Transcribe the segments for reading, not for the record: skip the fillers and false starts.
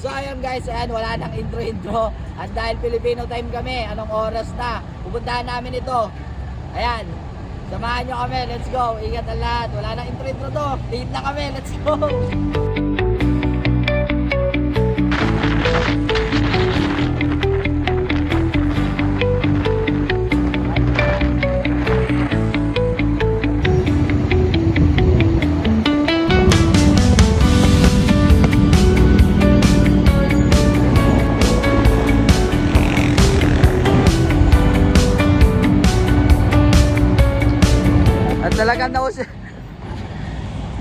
So ayun guys, ayan, wala nang intro. At dahil Filipino time kami, anong oras na? Pupuntahan namin ito. Ayan, samahan nyo kami, let's go. Ingat ang lahat, wala nang intro to. Late na kami, let's go. Talagang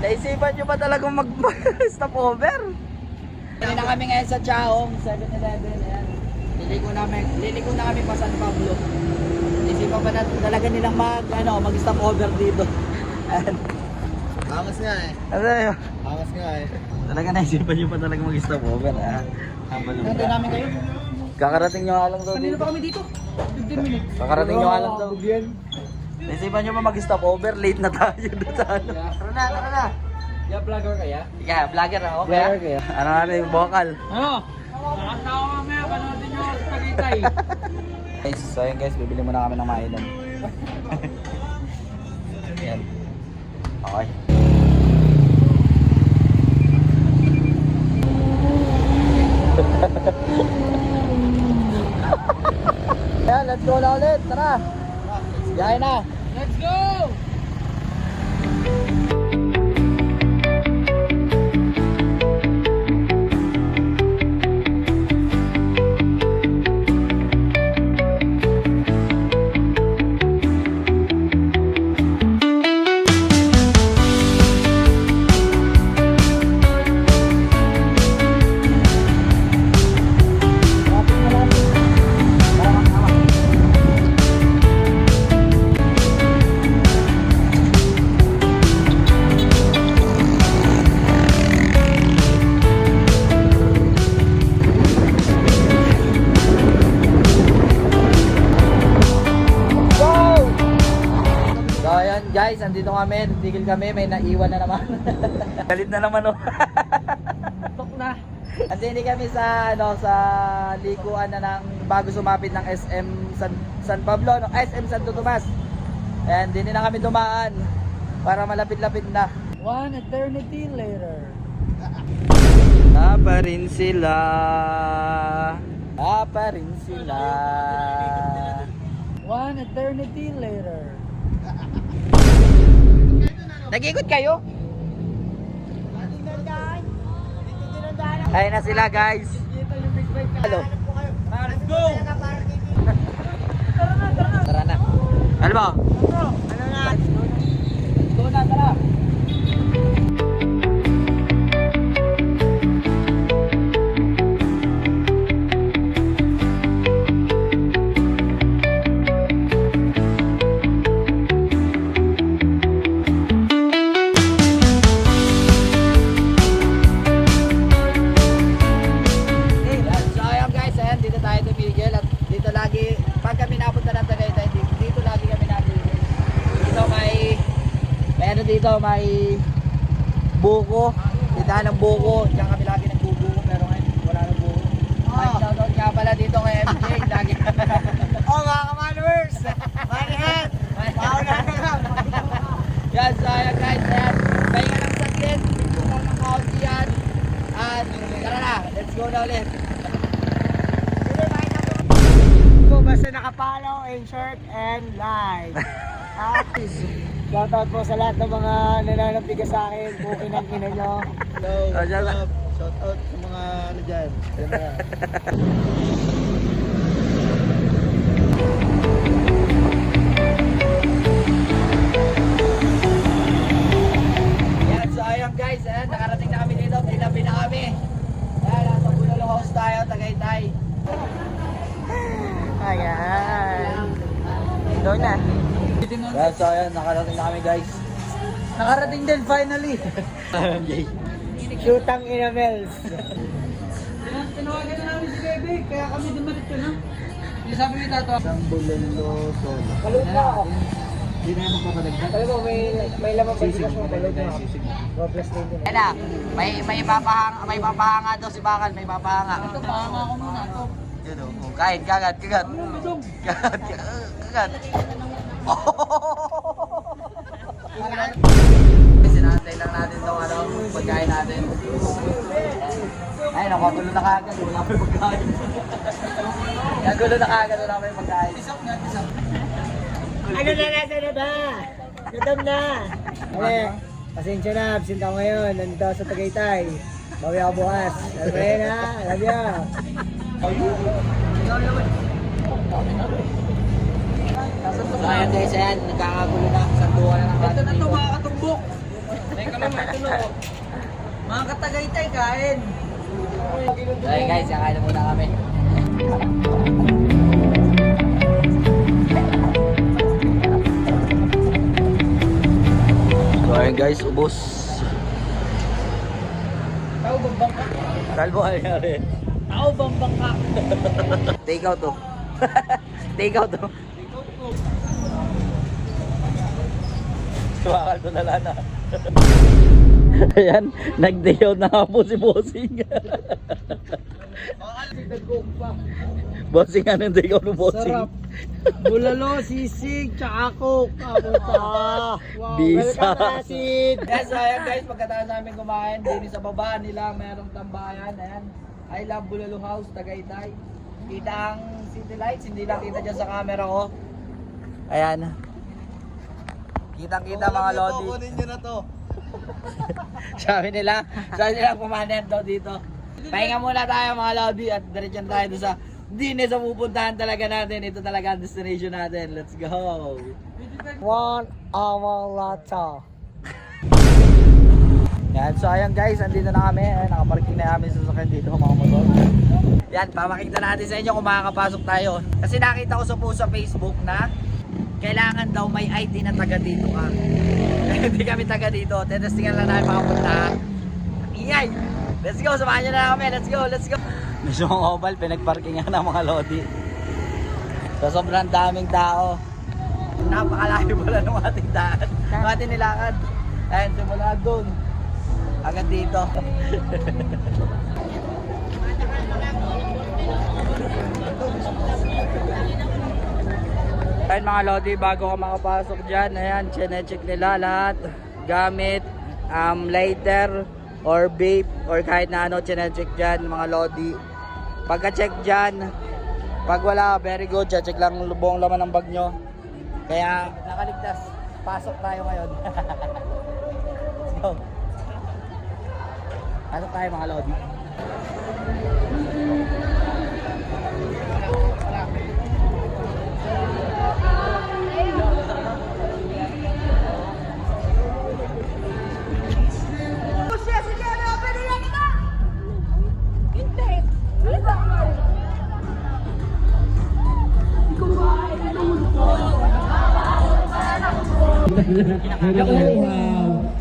naisipan nyo ba talagang mag-stop over? Hindi na kami ngayon sa Chaong 7-Eleven. Ayan. Liliko na kami pa San Pablo. Naisipan pa na talaga nilang mag-stop over dito. Ayan. Angas nga eh. Ano yun? Angas nga eh. Talaga naisipan nyo pa talaga mag-stop over. Nandito namin kayo? Kakarating nyo nga lang daw dito. Kanina pa kami dito? 15 minutes. Kakarating nyo nga lang daw. Naisipan nyo ba mag-stop over? Late na tayo doon sa ano. Tara na. Yeah, vlogger kaya? Yeah, vlogger ako kaya. Vlogger kaya? Ano yung vocal? Ano? Nakatawa mamaya, panoodin nyo sa Tagaytay. Guys, so yun guys, bibili muna kami ng mainom. Yan. Okay. Yan, let's go na ulit. Tara. Yain na. Let's go! Guys, andito kami, tigil kami, may naiwan na naman. Galit na naman oh. Tok na. Andini kami sa sa likuan na ng bago sumapit ng SM San Pablo, SM Santo Tomas. And hindi na kami dumaan para malapit-lapit na. One eternity later. Pa rin sila. Pa rin sila. One eternity later. Nag-ikot kayo? Ayun na sila guys. Hello. Let's go! Tara na. Ano ba? Ano na? Go na, tara. Dito may buko, tindahan ng buko, diyan kami lagi nagbubuko pero ngayon wala nang buko. Ay, shoutout nga pala dito kay MJ, lagi. Mga ka-followers! Manihan! Pauna na lang! Yan, so ayan guys, ayan, pahinga lang saglit, buko ng kaunti yan. At tara na, let's go na ulit. Basta nakapalaw and short and live. Shoutout po sa lahat ng mga nananapiga sa akin. Bukin ang ina nyo. Hello, Shoutout sa mga ano dyan. Yan, so ayan guys, ayan, nakarating na kami dito, tinabi na kami. Ayan, nasa Bulalo House tayo, Tagaytay. Ayan. Doon na. Yan, so ayan, nakarating na kami guys. Nakarating din finally. Shootang Inamels. Tinawagan na namin si Bebe, kaya kami dumalit ko na. Yung sabi ni Tato. Isang Bulalo Solo. Kalupa ako. Hindi na magpapadagdag. Alam mo, may lamang Sisig, pagkikas mo pala madagdag mo. yung sisig. Robles din din. Ayan na, may papahanga daw si Bakal, may papahanga. Ito, pahanga ko muna ito. Yun o, kain, kagat. Kagat. Sinantay lang natin itong pagkain natin. Ay, nakagulo na kagad, wala pa yung pagkain. Nakagulo na kagad, wala pa yung pagkain. Ano na nasa na ba? Gutom na. Okay, pasensya na, absent ako ngayon. Nandito ako sa Tagaytay. Bawi ako bukas. Alam mo yun ha? Alam niyo. So ayan guys, ayan, nagkakagulo na. Sanduan na ng Ito na to mga katumbok. Teka lang, ito na. Mga katagaytay, kain. So ayan guys, kakain na muna kami. So ayan guys, ubos. Tao bang bangka? Kalbo nangyari. Tao bang bangka? Take out to. Take out to. Sumakal to na lana. Ayan, nag-day out na nga po si Bossing. Bossing, anong day out ng Bossing? Sarap. Bulalo, sisig, tsaka coke. Kamusta? Wow, Bisa. welcome acid. Yes, ayan guys, pagkatapos namin kumain, din sa baba nila, mayroong tambayan. Ayan, I love Bulalo House, Tagaytay. Kita ang city lights, hindi lang kita dyan sa camera ko. Ayan. Kitang-kita mga lodi. Kunin nyo na to. sabi nila pumanen daw dito. Pahinga muna tayo mga lodi at diretso tayo doon sa Dine sa pupuntahan talaga natin. Ito talaga ang destination natin. Let's go! 1 hour later. Yan, so ayan guys, andito na kami. Ayan, nakaparking na namin sa sasakyan dito mga motor. Yan, papakita natin sa inyo kung makakapasok tayo. Kasi nakita ko sa post sa Facebook na kailangan daw may ID na taga dito ka. Hindi kami taga dito. Tetestingan lang namin makapunta. Ingay! Let's go, samahan nyo na kami. Let's go, let's go. Mismo oval, pinagparkingan ng mga lodi. So sobrang daming tao. Napakalayo pala ng ating daan. Ng ating nilakad. Ayan, simula doon. Agad dito. Ayan mga lodi, bago ka makapasok dyan, ayan, check nila lahat. Gamit, lighter, or vape, or kahit na ano, check dyan mga lodi. Pagka-check dyan, pag wala, very good, check lang buong laman ng bag nyo. Kaya, nakaligtas, pasok tayo ngayon. Let's go. Pasok tayo mga lodi.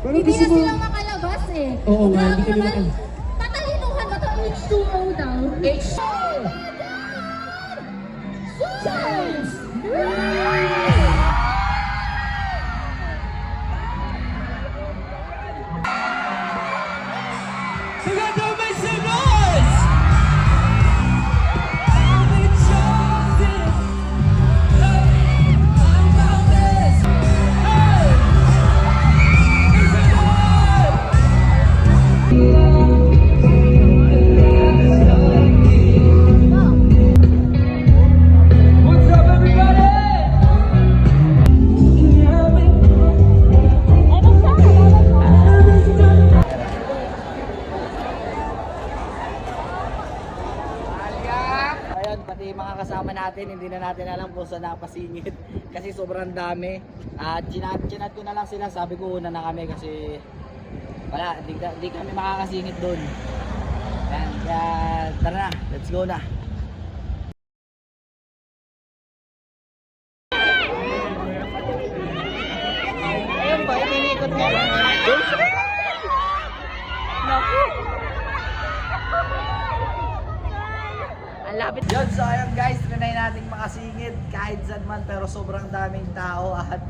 Hindi na sila makalabas eh. Oo nga, hindi ka naman. Tatalinuhan ba ito? H2O daw. H2O! Cheers! Together, make some noise! What's up, everybody? Ayun, pati mga kasama natin, hindi na natin alam kung saan napasingit. Kasi sobrang dami. At chinat ko na lang sila, sabi ko una na kami kasi wala, di kami makakasingit doon. Ayan, kaya tara na, let's go na. Ayun ba, iniikot nga. Naku! Ang lapit. Yun, so ayun guys, trinay natin makasingit kahit saan man pero sobrang daming tao at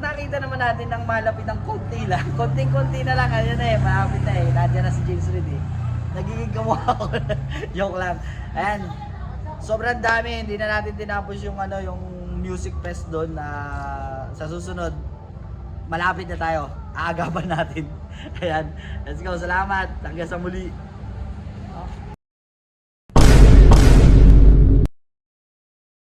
nakita naman natin ng malapit ng konti lang. Konting-konti na lang. Ayun na malapit na Nandiyan na si James Reid Nagiging kamukha ako. Joke lang. Ayan. Sobrang dami. Hindi na natin tinapos yung yung music fest doon na sa susunod. Malapit na tayo. Aagapan natin. Ayan. Let's go. Salamat. Hanggang sa muli.